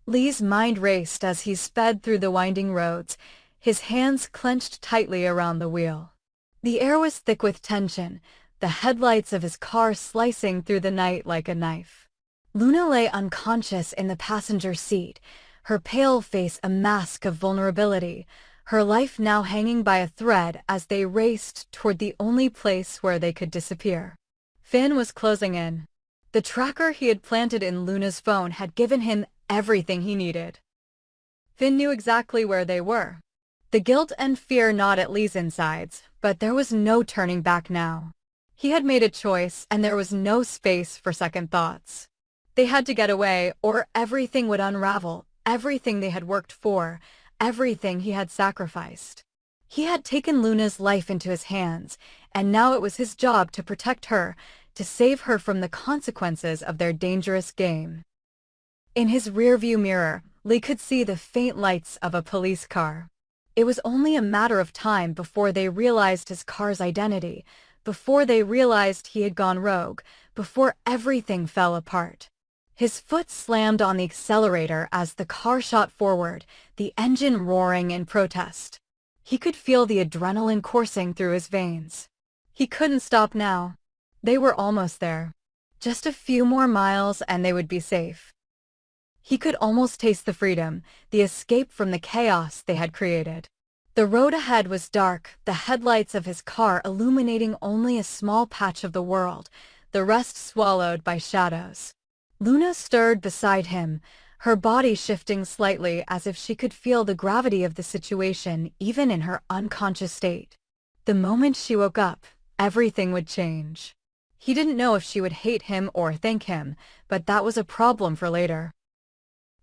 Lee's mind raced as he sped through the winding roads, his hands clenched tightly around the wheel. The air was thick with tension, the headlights of his car slicing through the night like a knife. Luna lay unconscious in the passenger seat, her pale face a mask of vulnerability, her life now hanging by a thread as they raced toward the only place where they could disappear. Finn was closing in. The tracker he had planted in Luna's phone had given him everything he needed. Finn knew exactly where they were. The guilt and fear gnawed at Lee's insides, but there was no turning back now. He had made a choice, and there was no space for second thoughts. They had to get away, or everything would unravel, everything they had worked for, everything he had sacrificed. He had taken Luna's life into his hands, and now it was his job to protect her, to save her from the consequences of their dangerous game. In his rearview mirror, Lee could see the faint lights of a police car. It was only a matter of time before they realized his car's identity, before they realized he had gone rogue, before everything fell apart. His foot slammed on the accelerator as the car shot forward, the engine roaring in protest. He could feel the adrenaline coursing through his veins. He couldn't stop now. They were almost there. Just a few more miles and they would be safe. He could almost taste the freedom, the escape from the chaos they had created. The road ahead was dark, the headlights of his car illuminating only a small patch of the world, the rest swallowed by shadows. Luna stirred beside him, her body shifting slightly as if she could feel the gravity of the situation even in her unconscious state. The moment she woke up, everything would change. He didn't know if she would hate him or thank him, but that was a problem for later.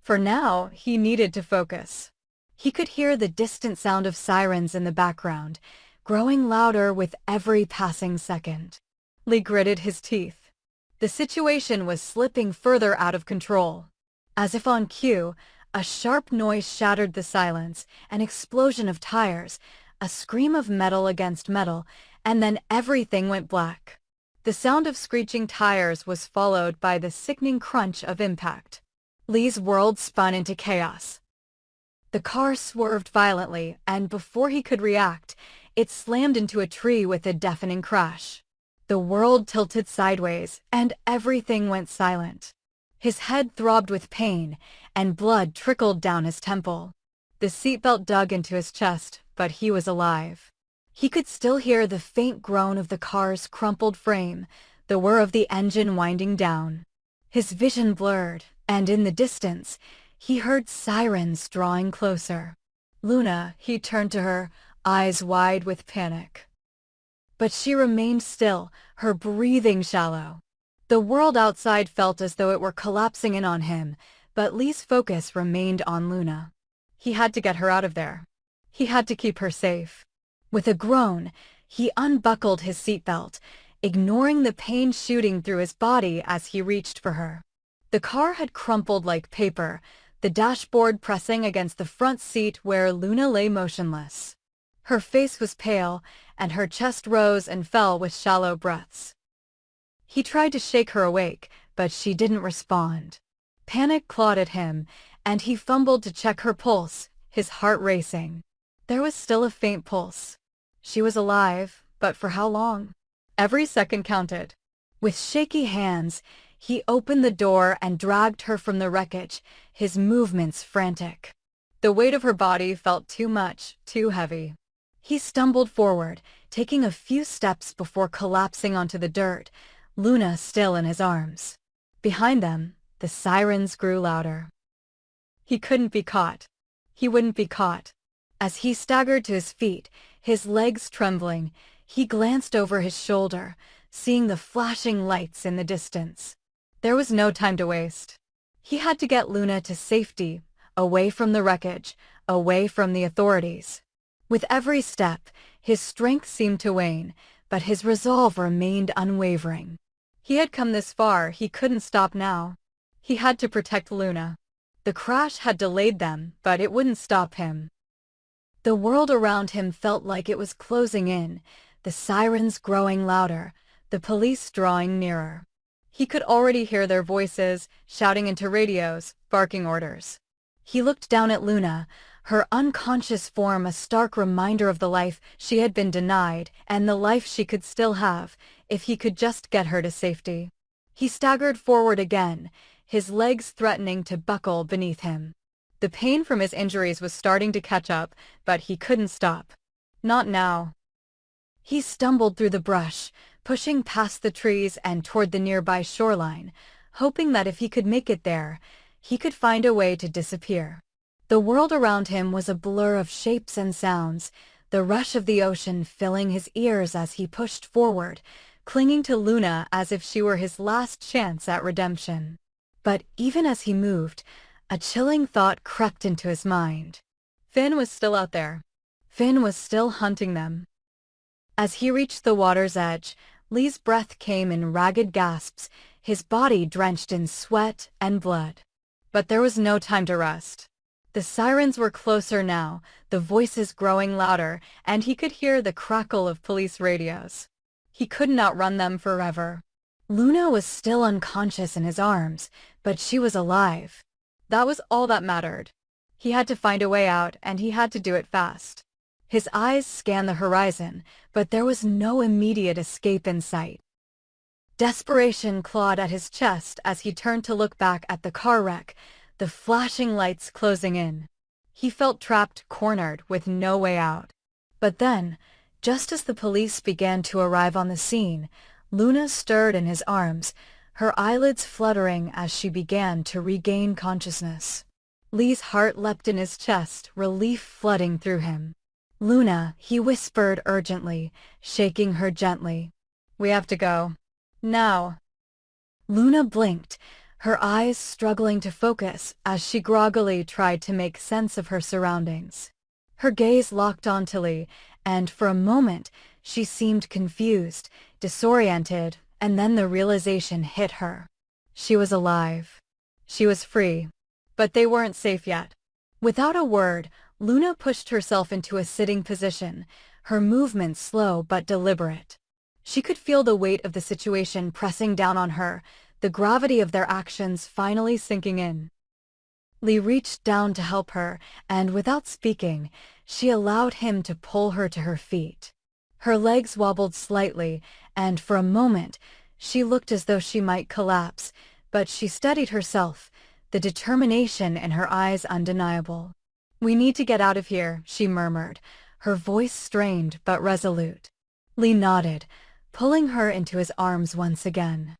For now, he needed to focus. He could hear the distant sound of sirens in the background, growing louder with every passing second. Lee gritted his teeth. The situation was slipping further out of control. As if on cue, a sharp noise shattered the silence, an explosion of tires, a scream of metal against metal, and then everything went black. The sound of screeching tires was followed by the sickening crunch of impact. Lee's world spun into chaos. The car swerved violently, and before he could react, it slammed into a tree with a deafening crash. The world tilted sideways, and everything went silent. His head throbbed with pain, and blood trickled down his temple. The seatbelt dug into his chest, but he was alive. He could still hear the faint groan of the car's crumpled frame, the whir of the engine winding down. His vision blurred, and in the distance, he heard sirens drawing closer. Luna, he turned to her, eyes wide with panic. But she remained still, her breathing shallow. The world outside felt as though it were collapsing in on him, but Lee's focus remained on Luna. He had to get her out of there. He had to keep her safe. With a groan, he unbuckled his seatbelt, ignoring the pain shooting through his body as he reached for her. The car had crumpled like paper, the dashboard pressing against the front seat where Luna lay motionless. Her face was pale, and her chest rose and fell with shallow breaths. He tried to shake her awake, but she didn't respond. Panic clawed at him, and he fumbled to check her pulse, his heart racing. There was still a faint pulse. She was alive, but for how long? Every second counted. With shaky hands, he opened the door and dragged her from the wreckage, his movements frantic. The weight of her body felt too much, too heavy. He stumbled forward, taking a few steps before collapsing onto the dirt, Luna still in his arms. Behind them, the sirens grew louder. He couldn't be caught. He wouldn't be caught. As he staggered to his feet, his legs trembling, he glanced over his shoulder, seeing the flashing lights in the distance. There was no time to waste. He had to get Luna to safety, away from the wreckage, away from the authorities. With every step, his strength seemed to wane, but his resolve remained unwavering. He had come this far, he couldn't stop now. He had to protect Luna. The crash had delayed them, but it wouldn't stop him. The world around him felt like it was closing in, the sirens growing louder, the police drawing nearer. He could already hear their voices, shouting into radios, barking orders. He looked down at Luna, her unconscious form a stark reminder of the life she had been denied and the life she could still have if he could just get her to safety. He staggered forward again, his legs threatening to buckle beneath him. The pain from his injuries was starting to catch up, but he couldn't stop. Not now. He stumbled through the brush, pushing past the trees and toward the nearby shoreline, hoping that if he could make it there, he could find a way to disappear. The world around him was a blur of shapes and sounds, the rush of the ocean filling his ears as he pushed forward, clinging to Luna as if she were his last chance at redemption. But even as he moved, a chilling thought crept into his mind. Finn was still out there. Finn was still hunting them. As he reached the water's edge, Lee's breath came in ragged gasps, his body drenched in sweat and blood. But there was no time to rest. The sirens were closer now, the voices growing louder, and he could hear the crackle of police radios. He couldn't outrun them forever. Luna was still unconscious in his arms, but she was alive. That was all that mattered. He had to find a way out, and he had to do it fast. His eyes scanned the horizon, but there was no immediate escape in sight. Desperation clawed at his chest as he turned to look back at the car wreck, the flashing lights closing in. He felt trapped, cornered, with no way out. But then, just as the police began to arrive on the scene, Luna stirred in his arms, her eyelids fluttering as she began to regain consciousness. Lee's heart leapt in his chest, relief flooding through him. "Luna," he whispered urgently, shaking her gently. "We have to go. Now." Luna blinked, her eyes struggling to focus as she groggily tried to make sense of her surroundings. Her gaze locked onto Lee, and for a moment she seemed confused, disoriented, and then the realization hit her. She was alive. She was free. But they weren't safe yet. Without a word, Luna pushed herself into a sitting position, her movements slow but deliberate. She could feel the weight of the situation pressing down on her, the gravity of their actions finally sinking in. Lee reached down to help her, and without speaking, she allowed him to pull her to her feet. Her legs wobbled slightly, and for a moment, she looked as though she might collapse, but she steadied herself, the determination in her eyes undeniable. "We need to get out of here," she murmured, her voice strained but resolute. Lee nodded, pulling her into his arms once again.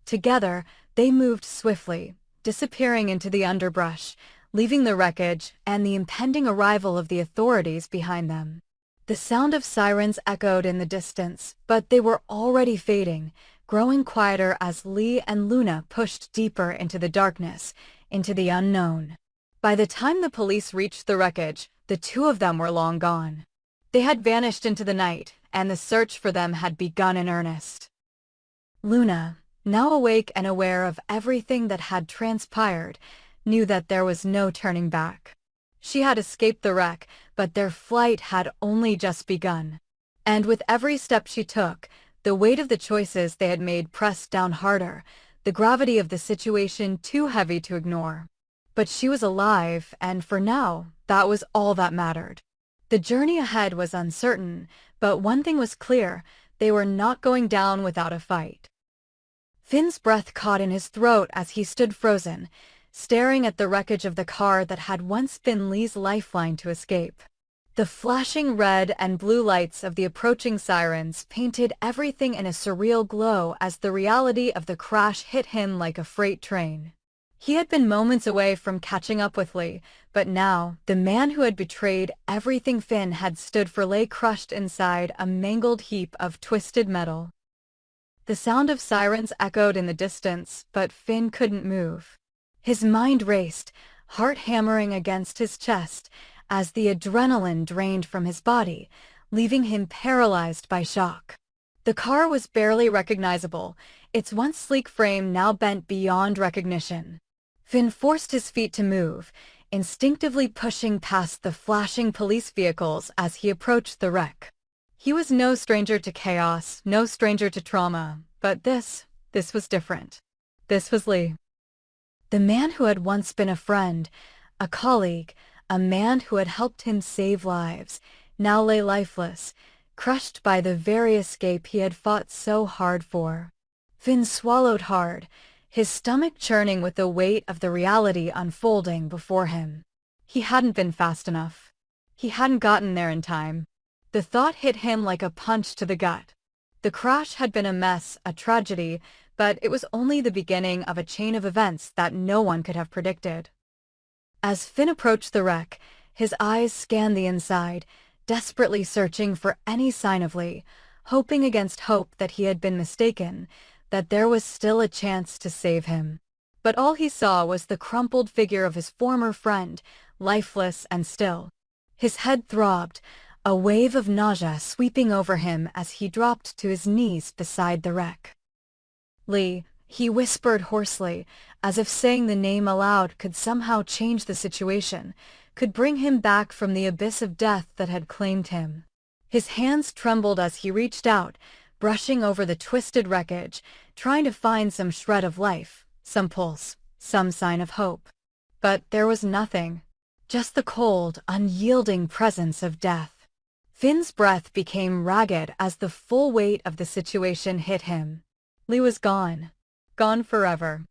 Together, they moved swiftly, disappearing into the underbrush, leaving the wreckage and the impending arrival of the authorities behind them. The sound of sirens echoed in the distance, but they were already fading, growing quieter as Lee and Luna pushed deeper into the darkness, into the unknown. By the time the police reached the wreckage, the two of them were long gone. They had vanished into the night, and the search for them had begun in earnest. Luna, now awake and aware of everything that had transpired, knew that there was no turning back. She had escaped the wreck, but their flight had only just begun. And with every step she took, the weight of the choices they had made pressed down harder, the gravity of the situation too heavy to ignore. But she was alive, and for now, that was all that mattered. The journey ahead was uncertain, but one thing was clear: they were not going down without a fight. Finn's breath caught in his throat as he stood frozen, staring at the wreckage of the car that had once been Lee's lifeline to escape. The flashing red and blue lights of the approaching sirens painted everything in a surreal glow as the reality of the crash hit him like a freight train. He had been moments away from catching up with Lee, but now, the man who had betrayed everything Finn had stood for lay crushed inside a mangled heap of twisted metal. The sound of sirens echoed in the distance, but Finn couldn't move. His mind raced, heart hammering against his chest, as the adrenaline drained from his body, leaving him paralyzed by shock. The car was barely recognizable, its once sleek frame now bent beyond recognition. Finn forced his feet to move, instinctively pushing past the flashing police vehicles as he approached the wreck. He was no stranger to chaos, no stranger to trauma, but this was different. This was Lee. The man who had once been a friend, A colleague, a man who had helped him save lives, now lay lifeless, crushed by the very escape he had fought so hard for. Finn swallowed hard, his stomach churning with the weight of the reality unfolding before him. He hadn't been fast enough. He hadn't gotten there in time. The thought hit him like a punch to the gut. The crash had been a mess, a tragedy, but it was only the beginning of a chain of events that no one could have predicted. As Finn approached the wreck, his eyes scanned the inside, desperately searching for any sign of Lee, hoping against hope that he had been mistaken, that there was still a chance to save him. But all he saw was the crumpled figure of his former friend, lifeless and still. His head throbbed, a wave of nausea sweeping over him as he dropped to his knees beside the wreck. Lee, he whispered hoarsely, as if saying the name aloud could somehow change the situation, could bring him back from the abyss of death that had claimed him. His hands trembled as he reached out, brushing over the twisted wreckage, trying to find some shred of life, some pulse, some sign of hope. But there was nothing, just the cold, unyielding presence of death. Finn's breath became ragged as the full weight of the situation hit him. Lee was gone. Gone forever.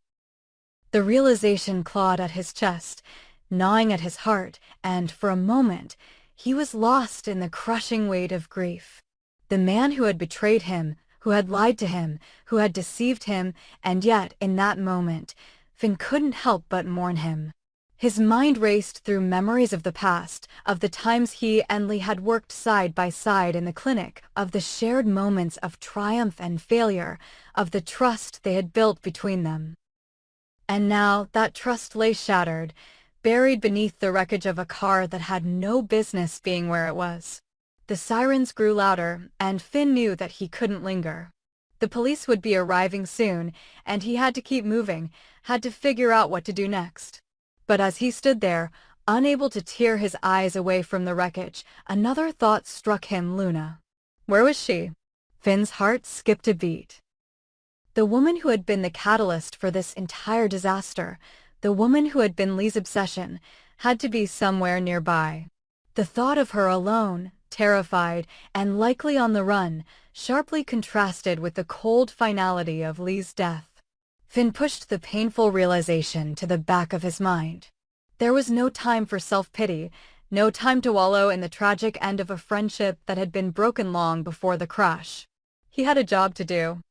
The realization clawed at his chest, gnawing at his heart, and for a moment, he was lost in the crushing weight of grief. The man who had betrayed him, who had lied to him, who had deceived him, and yet, in that moment, Finn couldn't help but mourn him. His mind raced through memories of the past, of the times he and Lee had worked side by side in the clinic, of the shared moments of triumph and failure, of the trust they had built between them. And now that trust lay shattered, buried beneath the wreckage of a car that had no business being where it was. The sirens grew louder, and Finn knew that he couldn't linger. The police would be arriving soon, and he had to keep moving, had to figure out what to do next. But as he stood there, unable to tear his eyes away from the wreckage, another thought struck him: Luna. Where was she? Finn's heart skipped a beat. The woman who had been the catalyst for this entire disaster, the woman who had been Lee's obsession, had to be somewhere nearby. The thought of her alone, terrified, and likely on the run, sharply contrasted with the cold finality of Lee's death. Finn pushed the painful realization to the back of his mind. There was no time for self-pity, no time to wallow in the tragic end of a friendship that had been broken long before the crash. He had a job to do.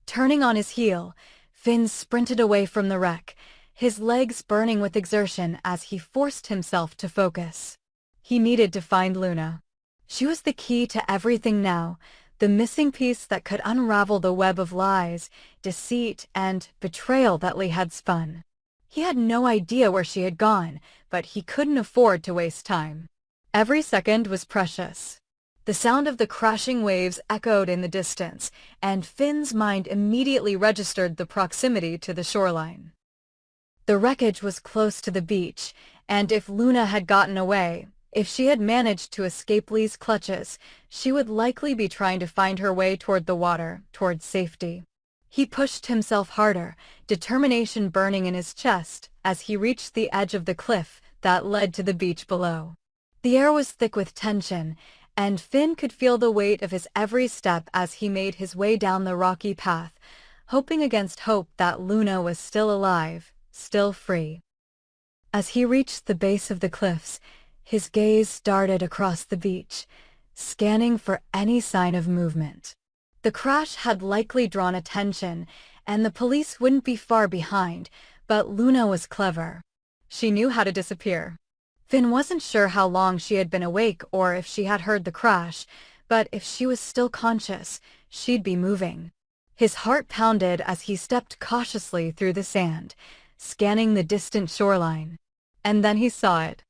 Turning on his heel, Finn sprinted away from the wreck, his legs burning with exertion as he forced himself to focus. He needed to find Luna. She was the key to everything now, the missing piece that could unravel the web of lies, deceit, and betrayal that Lee had spun. He had no idea where she had gone, but he couldn't afford to waste time. Every second was precious. The sound of the crashing waves echoed in the distance, and Finn's mind immediately registered the proximity to the shoreline. The wreckage was close to the beach, and if Luna had gotten away, if she had managed to escape Lee's clutches, she would likely be trying to find her way toward the water, toward safety. He pushed himself harder, determination burning in his chest, as he reached the edge of the cliff that led to the beach below. The air was thick with tension, and Finn could feel the weight of his every step as he made his way down the rocky path, hoping against hope that Luna was still alive, still free. As he reached the base of the cliffs, his gaze darted across the beach, scanning for any sign of movement. The crash had likely drawn attention, and the police wouldn't be far behind, but Luna was clever. She knew how to disappear. Finn wasn't sure how long she had been awake or if she had heard the crash, but if she was still conscious, she'd be moving. His heart pounded as he stepped cautiously through the sand, scanning the distant shoreline. And then he saw it.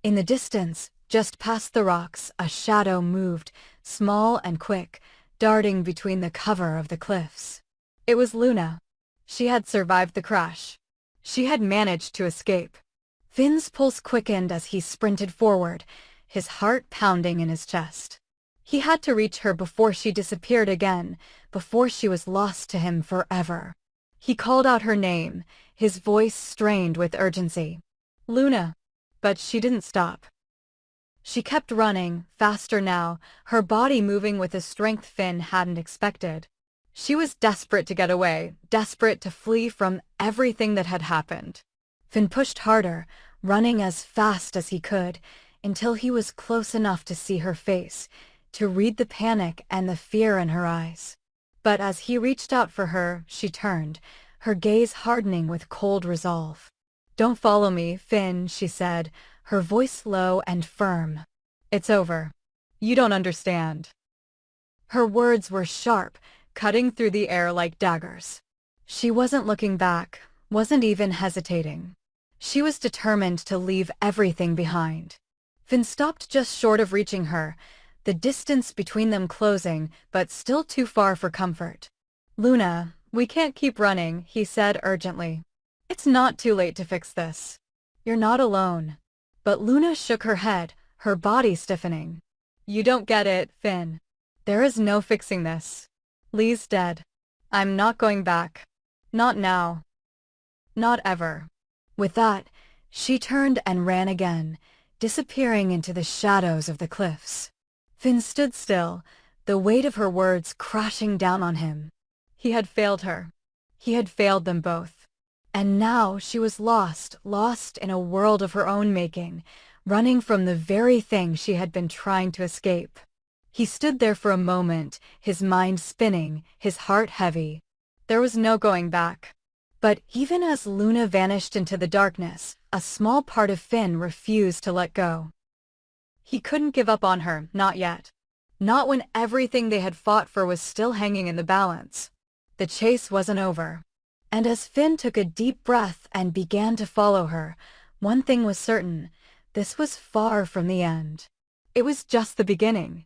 In the distance, just past the rocks, a shadow moved, small and quick, darting between the cover of the cliffs. It was Luna. She had survived the crash. She had managed to escape. Finn's pulse quickened as he sprinted forward, his heart pounding in his chest. He had to reach her before she disappeared again, before she was lost to him forever. He called out her name, his voice strained with urgency. Luna. But she didn't stop. She kept running, faster now, her body moving with a strength Finn hadn't expected. She was desperate to get away, desperate to flee from everything that had happened. Finn pushed harder, running as fast as he could, until he was close enough to see her face, to read the panic and the fear in her eyes. But as he reached out for her, she turned, her gaze hardening with cold resolve. "Don't follow me, Finn," she said, her voice low and firm. "It's over. You don't understand." Her words were sharp, cutting through the air like daggers. She wasn't looking back, wasn't even hesitating. She was determined to leave everything behind. Finn stopped just short of reaching her, the distance between them closing, but still too far for comfort. "Luna, we can't keep running," he said urgently. "It's not too late to fix this. You're not alone." But Luna shook her head, her body stiffening. "You don't get it, Finn. There is no fixing this. Lee's dead. I'm not going back. Not now. Not ever." With that, she turned and ran again, disappearing into the shadows of the cliffs. Finn stood still, the weight of her words crashing down on him. He had failed her. He had failed them both. And now she was lost in a world of her own making, running from the very thing she had been trying to escape. He stood there for a moment, his mind spinning, his heart heavy. There was no going back. But even as Luna vanished into the darkness, a small part of Finn refused to let go. He couldn't give up on her, not yet. Not when everything they had fought for was still hanging in the balance. The chase wasn't over. And as Finn took a deep breath and began to follow her, one thing was certain: this was far from the end. It was just the beginning.